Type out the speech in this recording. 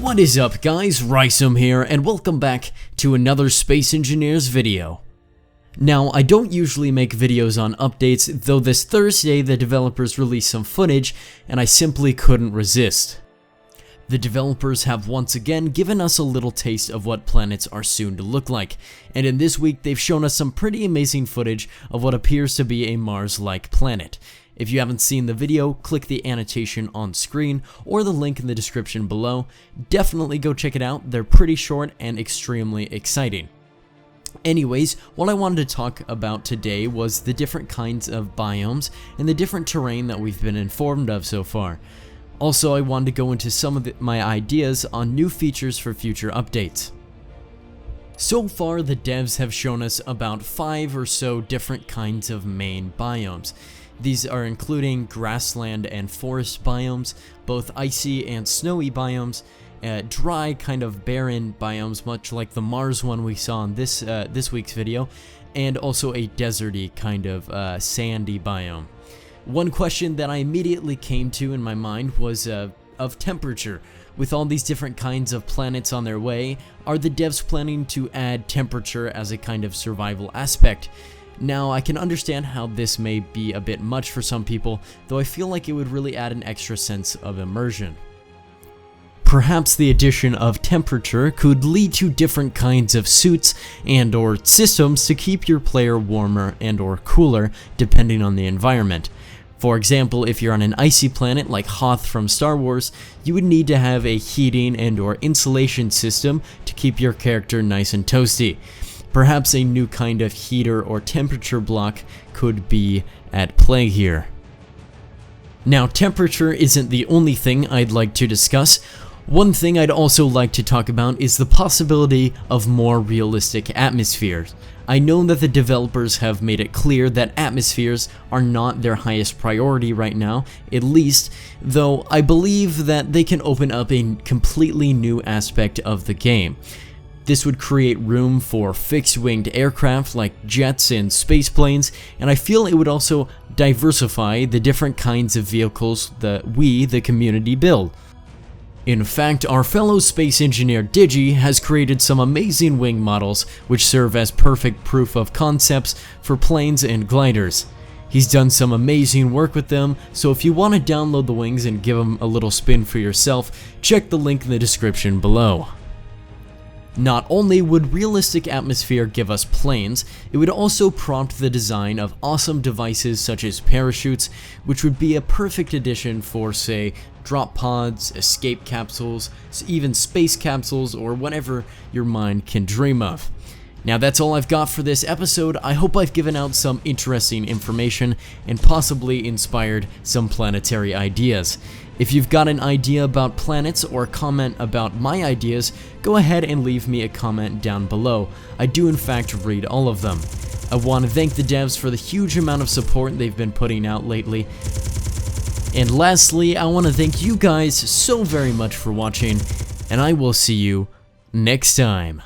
What is up guys, Rhysome here, and welcome back to another Space Engineers video. Now, I don't usually make videos on updates, though this Thursday the developers released some footage, and I simply couldn't resist. The developers have once again given us a little taste of what planets are soon to look like, and in this week they've shown us some pretty amazing footage of what appears to be a Mars-like planet. If you haven't seen the video, click the annotation on screen or the link in the description below. Definitely go check it out, they're pretty short and extremely exciting. Anyways, what I wanted to talk about today was the different kinds of biomes and the different terrain that we've been informed of so far. Also, I wanted to go into some of my ideas on new features for future updates. So far, the devs have shown us about 5 or so different kinds of main biomes. These are including grassland and forest biomes, both icy and snowy biomes, dry kind of barren biomes much like the Mars one we saw in this week's video, and also a deserty kind of sandy biome. One question that I immediately came to in my mind was of temperature. With all these different kinds of planets on their way, are the devs planning to add temperature as a kind of survival aspect? Now, I can understand how this may be a bit much for some people, though I feel like it would really add an extra sense of immersion. Perhaps the addition of temperature could lead to different kinds of suits and/or systems to keep your player warmer and/or cooler depending on the environment. For example, if you're on an icy planet like Hoth from Star Wars, you would need to have a heating and/or insulation system to keep your character nice and toasty. Perhaps a new kind of heater or temperature block could be at play here. Now, temperature isn't the only thing I'd like to discuss. One thing I'd also like to talk about is the possibility of more realistic atmospheres. I know that the developers have made it clear that atmospheres are not their highest priority right now, at least, though I believe that they can open up a completely new aspect of the game. This would create room for fixed-winged aircraft like jets and spaceplanes, and I feel it would also diversify the different kinds of vehicles that we, the community, build. In fact, our fellow space engineer Digi has created some amazing wing models which serve as perfect proof of concepts for planes and gliders. He's done some amazing work with them, so if you want to download the wings and give them a little spin for yourself, check the link in the description below. Not only would realistic atmosphere give us planes, it would also prompt the design of awesome devices such as parachutes, which would be a perfect addition for, say, drop pods, escape capsules, even space capsules, or whatever your mind can dream of. Now that's all I've got for this episode. I hope I've given out some interesting information and possibly inspired some planetary ideas. If you've got an idea about planets or comment about my ideas, go ahead and leave me a comment down below. I do in fact read all of them. I want to thank the devs for the huge amount of support they've been putting out lately. And lastly, I want to thank you guys so very much for watching, and I will see you next time.